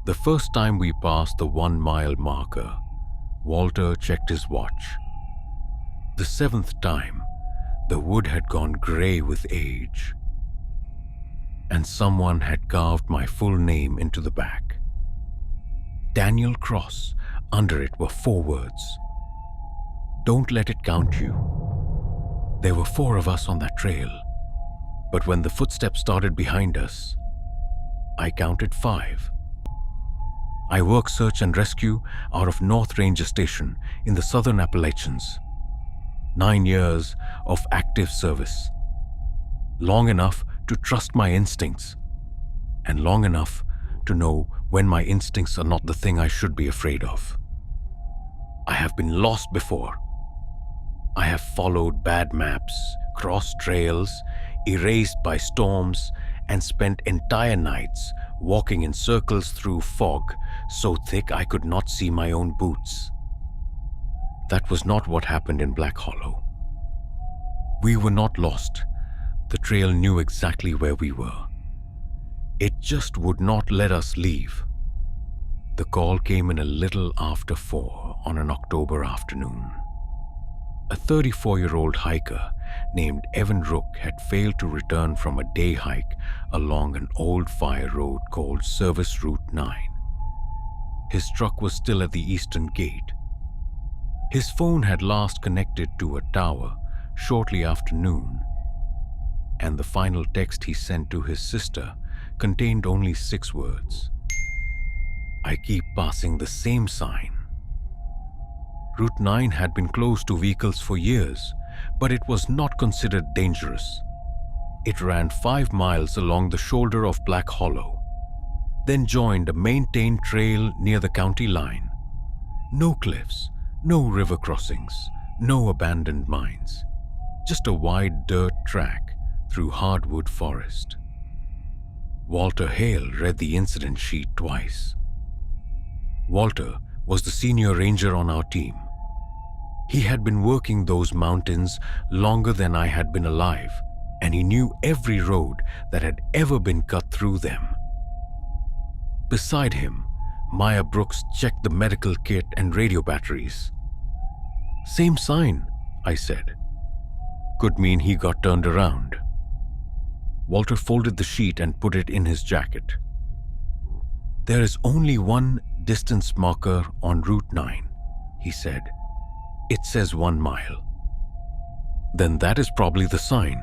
The first time we passed the 1-mile marker, Walter checked his watch. The 7th time, the wood had gone gray with age, and someone had carved my full name into the back. Daniel Cross. Under it were 4 words. Don't let it count you. There were 4 of us on that trail, but when the footsteps started behind us, I counted 5. I work search and rescue out of North Ranger Station in the southern Appalachians. 9 years of active service. Long enough to trust my instincts, and long enough to know when my instincts are not the thing I should be afraid of. I have been lost before. I have followed bad maps, crossed trails, erased by storms, and spent entire nights walking in circles through fog so thick I could not see my own boots. That was not what happened in Black Hollow. We were not lost. The trail knew exactly where we were. It just would not let us leave. The call came in a little after 4 on an October afternoon. A 34-year-old hiker named Evan Rook had failed to return from a day hike along an old fire road called Service Route 9. His truck was still at the eastern gate. His phone had last connected to a tower shortly after noon, and the final text he sent to his sister contained only 6 words. I keep passing the same sign. Route 9 had been closed to vehicles for years, but it was not considered dangerous. It ran 5 miles along the shoulder of Black Hollow, then joined a maintained trail near the county line. No cliffs, no river crossings, no abandoned mines, just a wide dirt track through hardwood forest. Walter Hale read the incident sheet twice. Walter was the senior ranger on our team. He had been working those mountains longer than I had been alive, and he knew every road that had ever been cut through them. Beside him, Maya Brooks checked the medical kit and radio batteries. Same sign, I said. Could mean he got turned around. Walter folded the sheet and put it in his jacket. There is only one distance marker on Route 9, he said. It says 1 mile. Then that is probably the sign.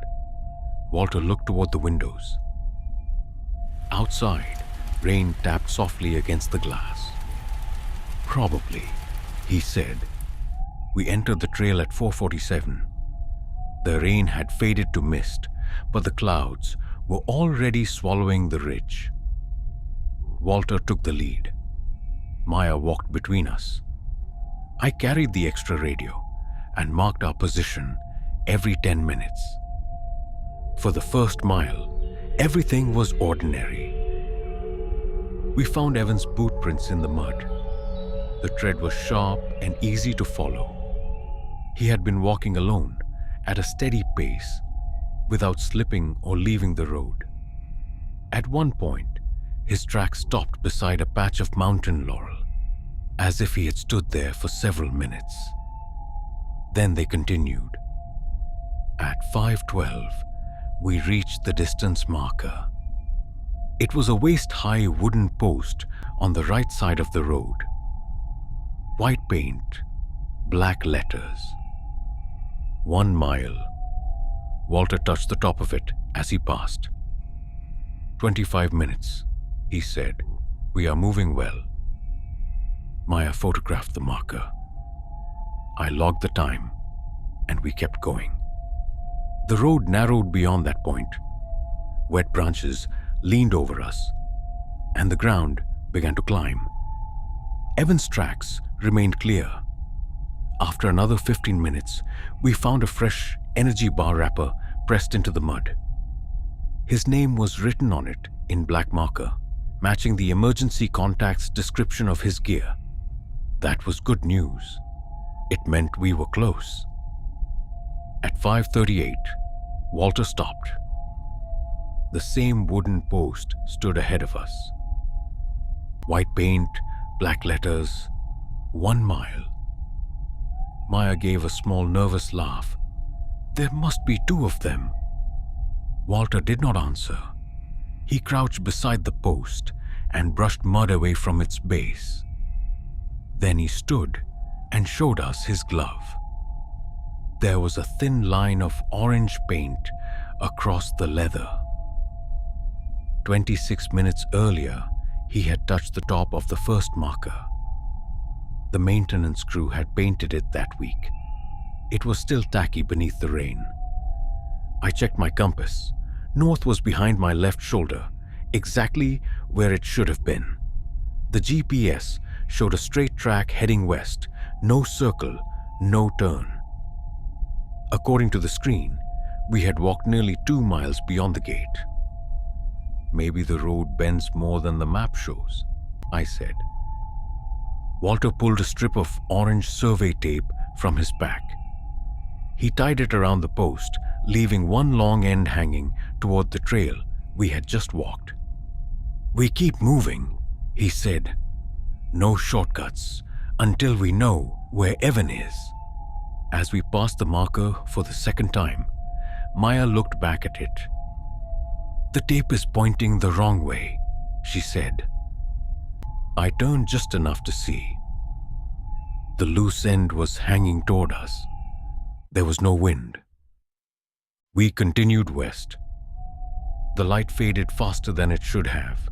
Walter looked toward the windows. Outside, rain tapped softly against the glass. Probably, he said. We entered the trail at 4:47. The rain had faded to mist, but the clouds were already swallowing the ridge. Walter took the lead. Maya walked between us. I carried the extra radio and marked our position every 10 minutes. For the first mile, everything was ordinary. We found Evan's boot prints in the mud. The tread was sharp and easy to follow. He had been walking alone at a steady pace, without slipping or leaving the road. At one point, his tracks stopped beside a patch of mountain laurel, as if he had stood there for several minutes. Then they continued. At 5:12, we reached the distance marker. It was a waist-high wooden post on the right side of the road. White paint, black letters. 1 mile. Walter touched the top of it as he passed. 25 minutes, he said. We are moving well. Maya photographed the marker. I logged the time, and we kept going. The road narrowed beyond that point. Wet branches leaned over us, and the ground began to climb. Evan's tracks remained clear. After another 15 minutes, we found a fresh energy bar wrapper pressed into the mud. His name was written on it in black marker, matching the emergency contact's description of his gear. That was good news. It meant we were close. At 5:38, Walter stopped. The same wooden post stood ahead of us. White paint, black letters, 1 mile. Maya gave a small nervous laugh. There must be 2 of them. Walter did not answer. He crouched beside the post and brushed mud away from its base. Then he stood and showed us his glove. There was a thin line of orange paint across the leather. 26 minutes earlier, he had touched the top of the first marker. The maintenance crew had painted it that week. It was still tacky beneath the rain. I checked my compass. North was behind my left shoulder, exactly where it should have been. The GPS showed a straight track heading west, no circle, no turn. According to the screen, we had walked nearly 2 miles beyond the gate. Maybe the road bends more than the map shows, I said. Walter pulled a strip of orange survey tape from his pack. He tied it around the post, leaving one long end hanging toward the trail we had just walked. "We keep moving," he said. "No shortcuts until we know where Evan is." As we passed the marker for the second time, Maya looked back at it. "The tape is pointing the wrong way," she said. I turned just enough to see. The loose end was hanging toward us. There was no wind. We continued west. The light faded faster than it should have.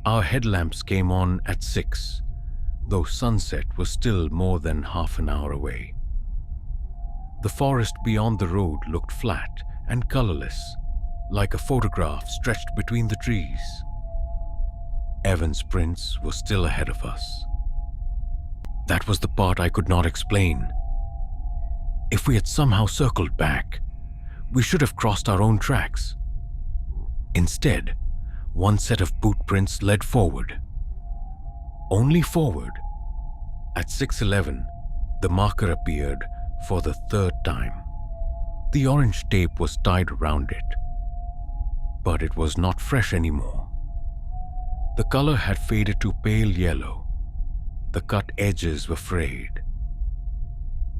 Our headlamps came on at 6, though sunset was still more than half an hour away. The forest beyond the road looked flat and colorless, like a photograph stretched between the trees. Evan's prints were still ahead of us. That was the part I could not explain. If we had somehow circled back, we should have crossed our own tracks. Instead, one set of boot prints led forward. Only forward. At 6:11, the marker appeared for the 3rd time. The orange tape was tied around it, but it was not fresh anymore. The color had faded to pale yellow. The cut edges were frayed.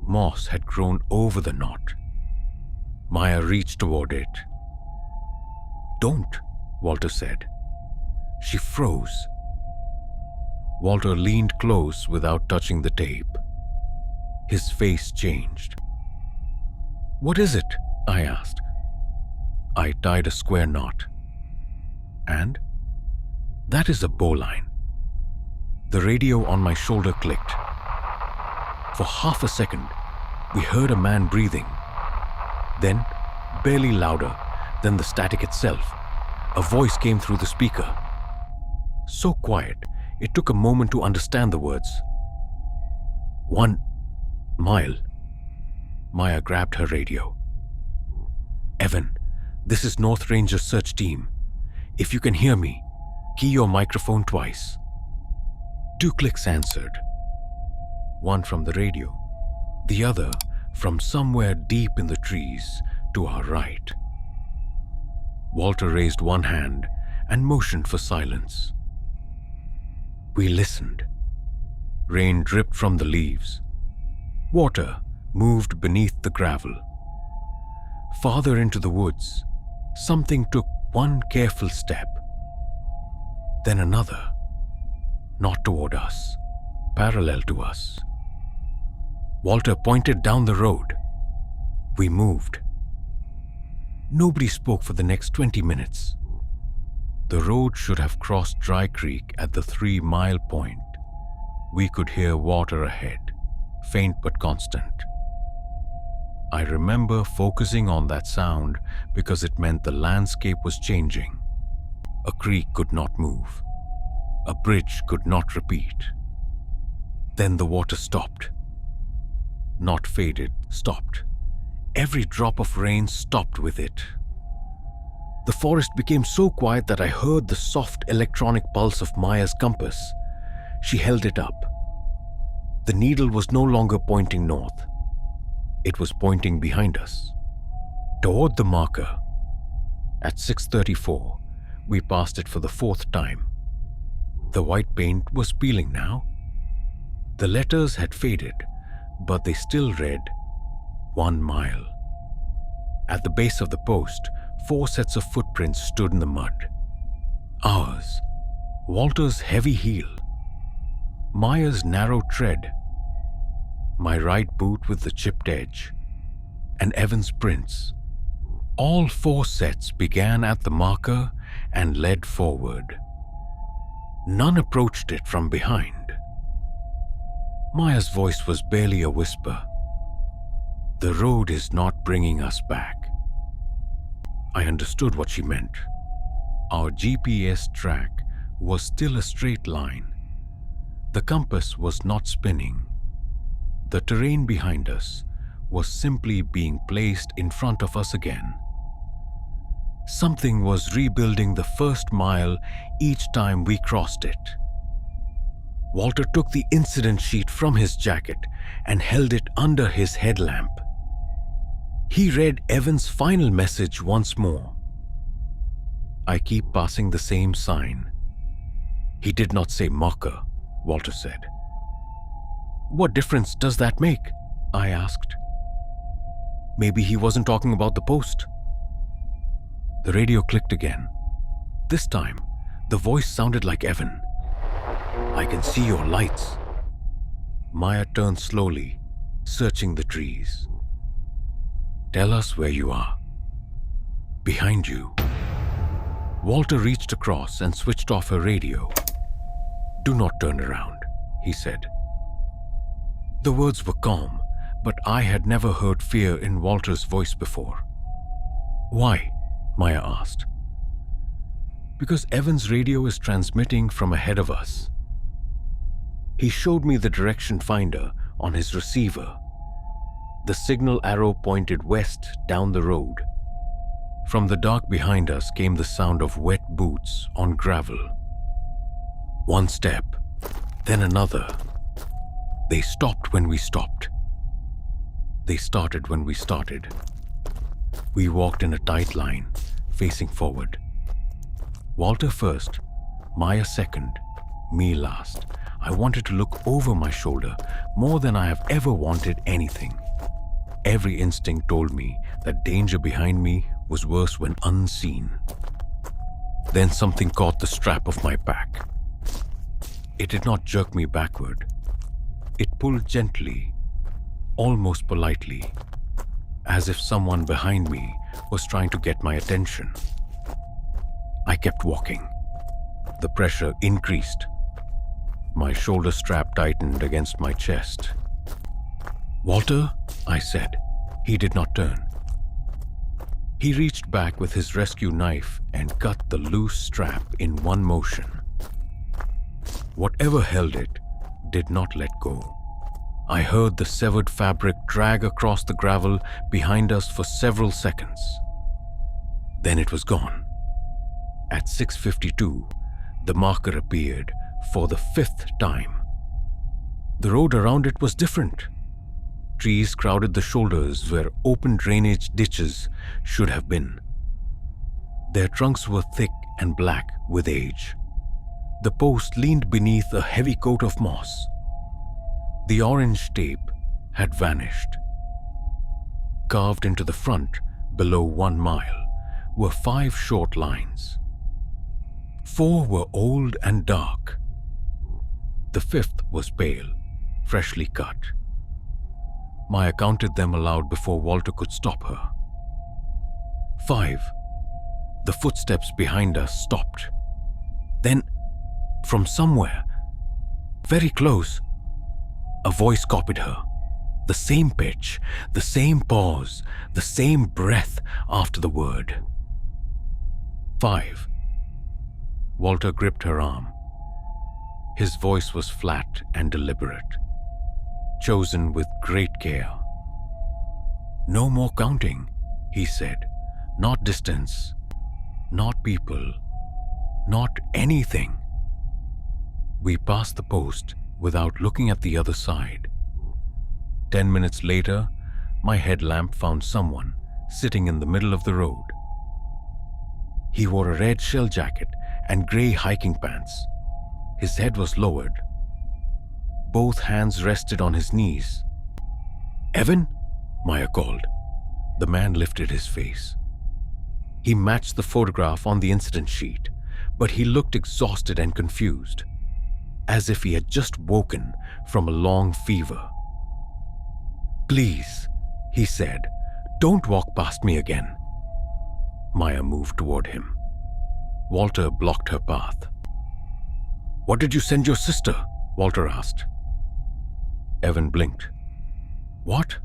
Moss had grown over the knot. Maya reached toward it. "Don't," Walter said. She froze. Walter leaned close without touching the tape. His face changed. "What is it?" I asked. I tied a square knot. "And?" "That is a bowline." The radio on my shoulder clicked. For half a second, we heard a man breathing. Then, barely louder than the static itself, a voice came through the speaker. So quiet, it took a moment to understand the words. 1 mile. Maya grabbed her radio. "Evan, this is North Ranger Search Team. If you can hear me, key your microphone twice." 2 clicks answered. One from the radio, the other from somewhere deep in the trees to our right. Walter raised one hand and motioned for silence. We listened. Rain dripped from the leaves. Water moved beneath the gravel. Farther into the woods, something took one careful step, then another, not toward us, parallel to us. Walter pointed down the road. We moved. Nobody spoke for the next 20 minutes. The road should have crossed Dry Creek at the 3-mile point. We could hear water ahead, faint but constant. I remember focusing on that sound because it meant the landscape was changing. A creek could not move. A bridge could not repeat. Then the water stopped. Not faded, stopped. Every drop of rain stopped with it. The forest became so quiet that I heard the soft electronic pulse of Maya's compass. She held it up. The needle was no longer pointing north. It was pointing behind us, toward the marker. At 6:34, we passed it for the 4th time. The white paint was peeling now. The letters had faded, but they still read 1 mile. At the base of the post, 4 sets of footprints stood in the mud. Ours, Walter's heavy heel, Maya's narrow tread, my right boot with the chipped edge, and Evan's prints. All 4 sets began at the marker and led forward. None approached it from behind. Maya's voice was barely a whisper. The road is not bringing us back. I understood what she meant. Our GPS track was still a straight line. The compass was not spinning. The terrain behind us was simply being placed in front of us again. Something was rebuilding the first mile each time we crossed it. Walter took the incident sheet from his jacket and held it under his headlamp. He read Evan's final message once more. I keep passing the same sign. He did not say marker, Walter said. What difference does that make? I asked. Maybe he wasn't talking about the post. The radio clicked again. This time, the voice sounded like Evan. I can see your lights. Maya turned slowly, searching the trees. Tell us where you are. Behind you. Walter reached across and switched off her radio. Do not turn around, he said. The words were calm, but I had never heard fear in Walter's voice before. Why? Maya asked. Because Evan's radio is transmitting from ahead of us. He showed me the direction finder on his receiver. The signal arrow pointed west down the road. From the dark behind us came the sound of wet boots on gravel. One step, then another. They stopped when we stopped. They started when we started. We walked in a tight line, facing forward. Walter first, Maya second, me last. I wanted to look over my shoulder more than I have ever wanted anything. Every instinct told me that danger behind me was worse when unseen. Then something caught the strap of my pack. It did not jerk me backward. It pulled gently, almost politely, as if someone behind me was trying to get my attention. I kept walking. The pressure increased. My shoulder strap tightened against my chest. Walter, I said. He did not turn. He reached back with his rescue knife and cut the loose strap in one motion. Whatever held it did not let go. I heard the severed fabric drag across the gravel behind us for several seconds. Then it was gone. At 6:52, the marker appeared for the 5th time. The road around it was different. Trees crowded the shoulders where open drainage ditches should have been. Their trunks were thick and black with age. The post leaned beneath a heavy coat of moss. The orange tape had vanished. Carved into the front, below 1 mile, were 5 short lines. 4 were old and dark. The 5th was pale, freshly cut. Maya counted them aloud before Walter could stop her. 5. The footsteps behind us stopped. Then, from somewhere, very close, a voice copied her. The same pitch, the same pause, the same breath after the word. 5. Walter gripped her arm. His voice was flat and deliberate, chosen with great care. No more counting, he said. Not distance, not people, not anything. We passed the post without looking at the other side. 10 minutes later, my headlamp found someone sitting in the middle of the road. He wore a red shell jacket and gray hiking pants. His head was lowered. Both hands rested on his knees. "Evan?" Maya called. The man lifted his face. He matched the photograph on the incident sheet, but he looked exhausted and confused, as if he had just woken from a long fever. "Please," he said, "don't walk past me again." Maya moved toward him. Walter blocked her path. "What did you send your sister?" Walter asked. Evan blinked. "What?"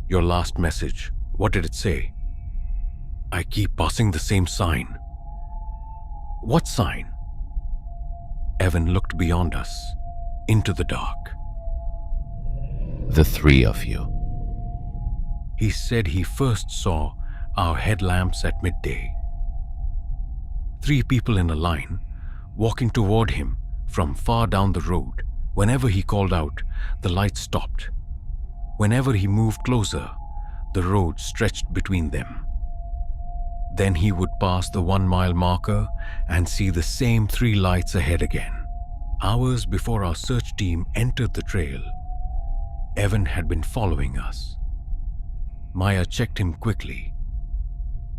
"Your last message. What did it say?" "I keep passing the same sign." "What sign?" Evan looked beyond us, into the dark. "The three of you." He said he first saw our headlamps at midday. 3 people in a line, walking toward him from far down the road. Whenever he called out, the lights stopped. Whenever he moved closer, the road stretched between them. Then he would pass the 1-mile marker and see the same 3 lights ahead again. Hours before our search team entered the trail, Evan had been following us. Maya checked him quickly.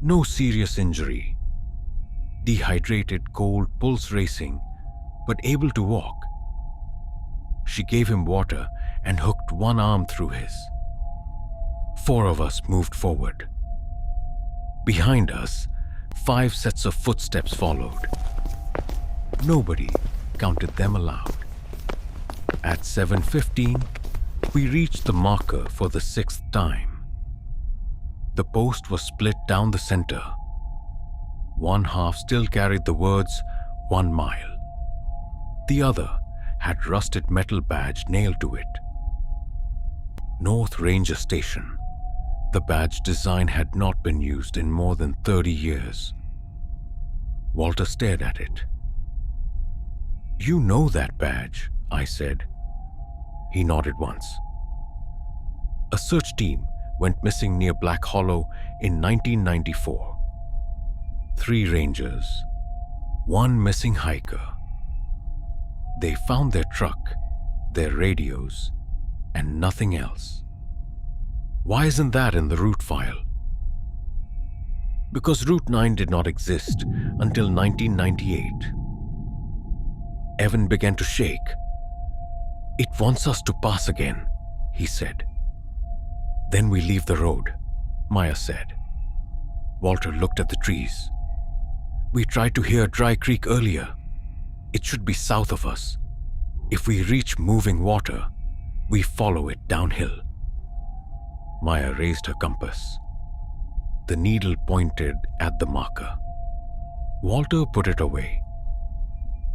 No serious injury. Dehydrated, cold, pulse racing, but able to walk. She gave him water and hooked one arm through his. 4 of us moved forward. Behind us, 5 sets of footsteps followed. Nobody counted them aloud. At 7:15, we reached the marker for the 6th time. The post was split down the center. One half still carried the words 1 mile. The other had rusted metal badge nailed to it. North Ranger Station. The badge design had not been used in more than 30 years. Walter stared at it. "You know that badge," I said. He nodded once. A search team went missing near Black Hollow in 1994. 3 rangers, 1 missing hiker. They found their truck, their radios, and nothing else. Why isn't that in the route file? Because Route 9 did not exist until 1998. Evan began to shake. "It wants us to pass again," he said. "Then we leave the road," Maya said. Walter looked at the trees. "We tried to hear Dry Creek earlier. It should be south of us. If we reach moving water, we follow it downhill." Maya raised her compass. The needle pointed at the marker. Walter put it away.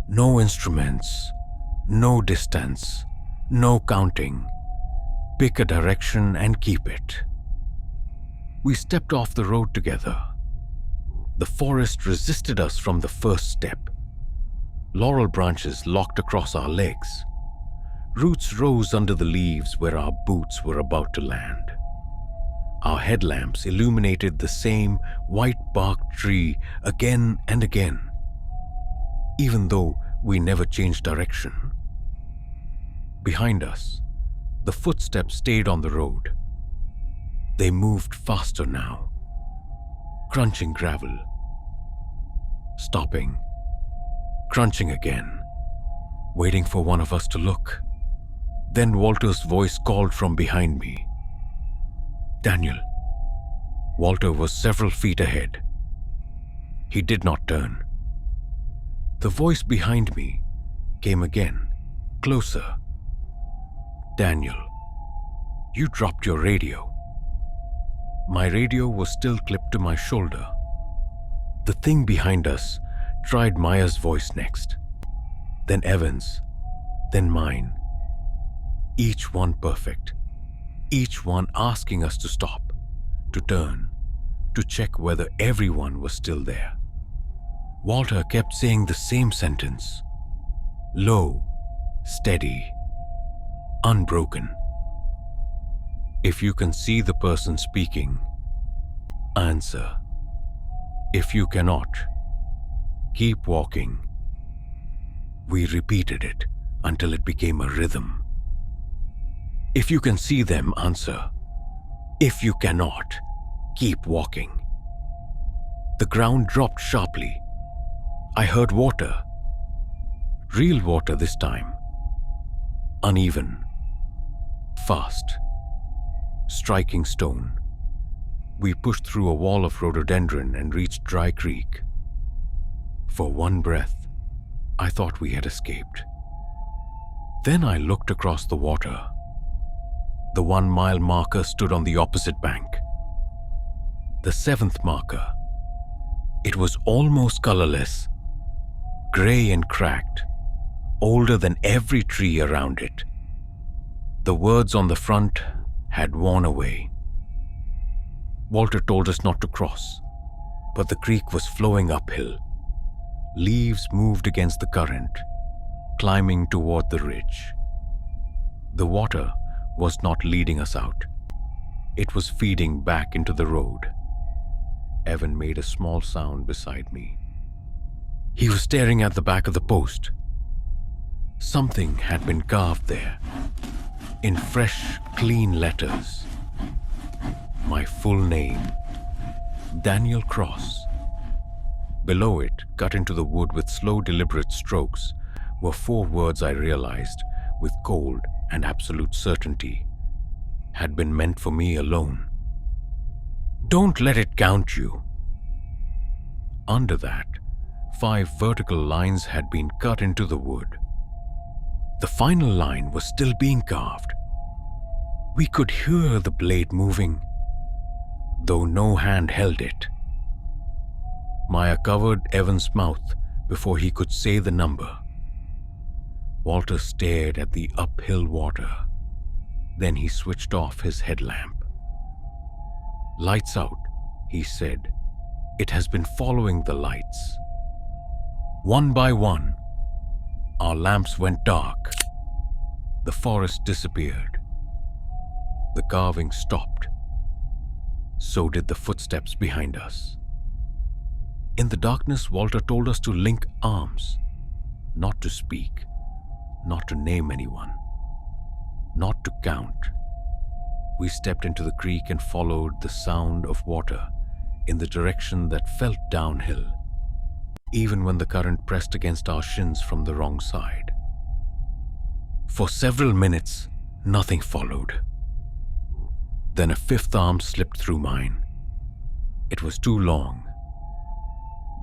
"No instruments, no distance, no counting. Pick a direction and keep it." We stepped off the road together. The forest resisted us from the first step. Laurel branches locked across our legs. Roots rose under the leaves where our boots were about to land. Our headlamps illuminated the same white-barked tree again and again, even though we never changed direction. Behind us, the footsteps stayed on the road. They moved faster now, crunching gravel, stopping, crunching again, waiting for one of us to look. Then Walter's voice called from behind me. "Daniel." Walter was several feet ahead. He did not turn. The voice behind me came again, closer. "Daniel, you dropped your radio." My radio was still clipped to my shoulder. The thing behind us tried Maya's voice next, then Evan's, then mine. Each one perfect, each one asking us to stop, to turn, to check whether everyone was still there. Walter kept saying the same sentence, low, steady, unbroken. "If you can see the person speaking, answer. If you cannot, keep walking." We repeated it until it became a rhythm. If you can see them, answer. If you cannot, keep walking. The ground dropped sharply. I heard water. Real water this time. Uneven. Fast. Striking stone. We pushed through a wall of rhododendron and reached Dry Creek. For one breath, I thought we had escaped. Then I looked across the water. The 1 mile marker stood on the opposite bank. The 7th marker. It was almost colorless, gray and cracked, older than every tree around it. The words on the front had worn away. Walter told us not to cross, but the creek was flowing uphill. Leaves moved against the current, climbing toward the ridge. The water was not leading us out. It was feeding back into the road. Evan made a small sound beside me. He was staring at the back of the post. Something had been carved there, in fresh, clean letters. My full name, Daniel Cross. Below it, cut into the wood with slow, deliberate strokes, were 4 words I realized, with cold and absolute certainty, had been meant for me alone. Don't let it count you. Under that, 5 vertical lines had been cut into the wood. The final line was still being carved. We could hear the blade moving, though no hand held it. Maya covered Evan's mouth before he could say the number. Walter stared at the uphill water. Then he switched off his headlamp. Lights out, he said. It has been following the lights. One by one, our lamps went dark. The forest disappeared. The carving stopped. So did the footsteps behind us. In the darkness, Walter told us to link arms, not to speak, not to name anyone, not to count. We stepped into the creek and followed the sound of water in the direction that felt downhill, even when the current pressed against our shins from the wrong side. For several minutes, nothing followed. Then a 5th arm slipped through mine. It was too long.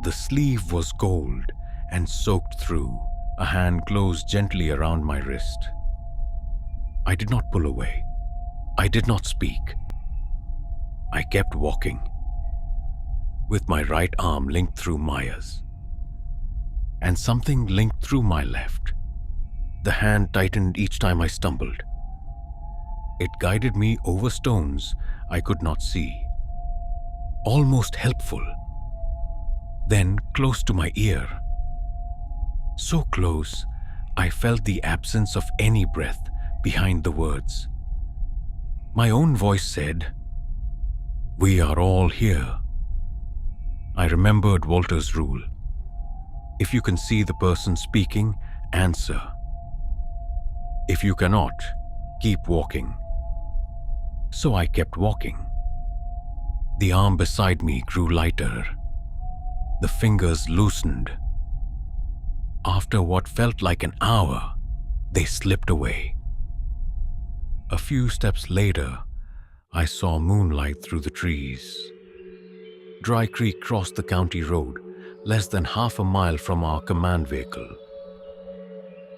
The sleeve was gold and soaked through. A hand closed gently around my wrist. I did not pull away. I did not speak. I kept walking, with my right arm linked through Maya's, and something linked through my left. The hand tightened each time I stumbled. It guided me over stones I could not see, almost helpful. Then close to my ear. So close, I felt the absence of any breath behind the words. My own voice said, "We are all here." I remembered Walter's rule. If you can see the person speaking, answer. If you cannot, keep walking. So I kept walking. The arm beside me grew lighter. The fingers loosened. After what felt like an hour, they slipped away. A few steps later, I saw moonlight through the trees. Dry Creek crossed the county road, less than half a mile from our command vehicle.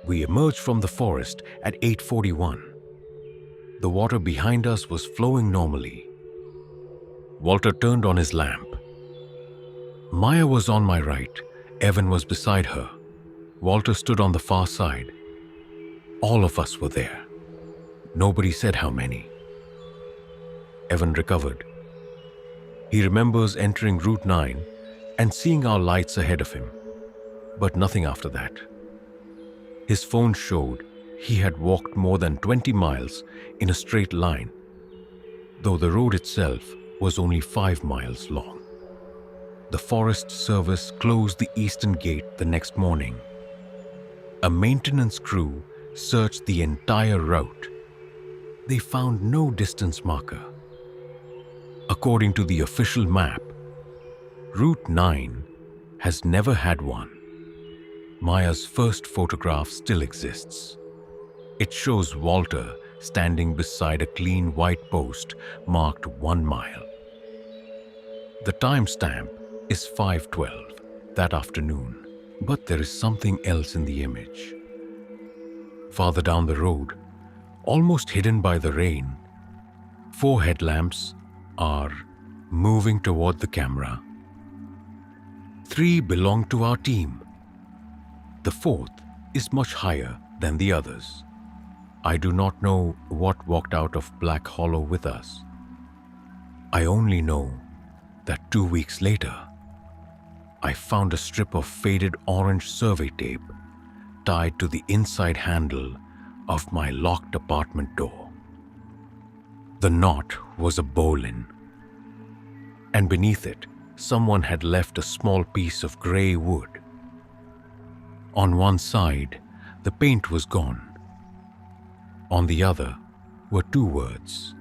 We emerged from the forest at 8:41. The water behind us was flowing normally. Walter turned on his lamp. Maya was on my right. Evan was beside her. Walter stood on the far side. All of us were there. Nobody said how many. Evan recovered. He remembers entering Route 9 and seeing our lights ahead of him, but nothing after that. His phone showed he had walked more than 20 miles in a straight line, though the road itself was only 5 miles long. The Forest Service closed the eastern gate the next morning. A maintenance crew searched the entire route. They found no distance marker. According to the official map, Route 9 has never had one. Maya's first photograph still exists. It shows Walter standing beside a clean white post marked 1 mile. The timestamp is 5:12 that afternoon, but there is something else in the image. Farther down the road, almost hidden by the rain, 4 headlamps are moving toward the camera. 3 belong to our team. The 4th is much higher than the others. I do not know what walked out of Black Hollow with us. I only know that 2 weeks later, I found a strip of faded orange survey tape tied to the inside handle of my locked apartment door. The knot was a bowline, and beneath it, someone had left a small piece of gray wood. On one side, the paint was gone. On the other were 2 words,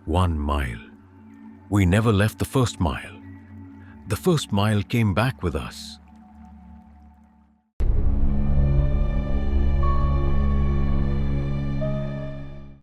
1 mile. We never left the first mile. The first mile came back with us.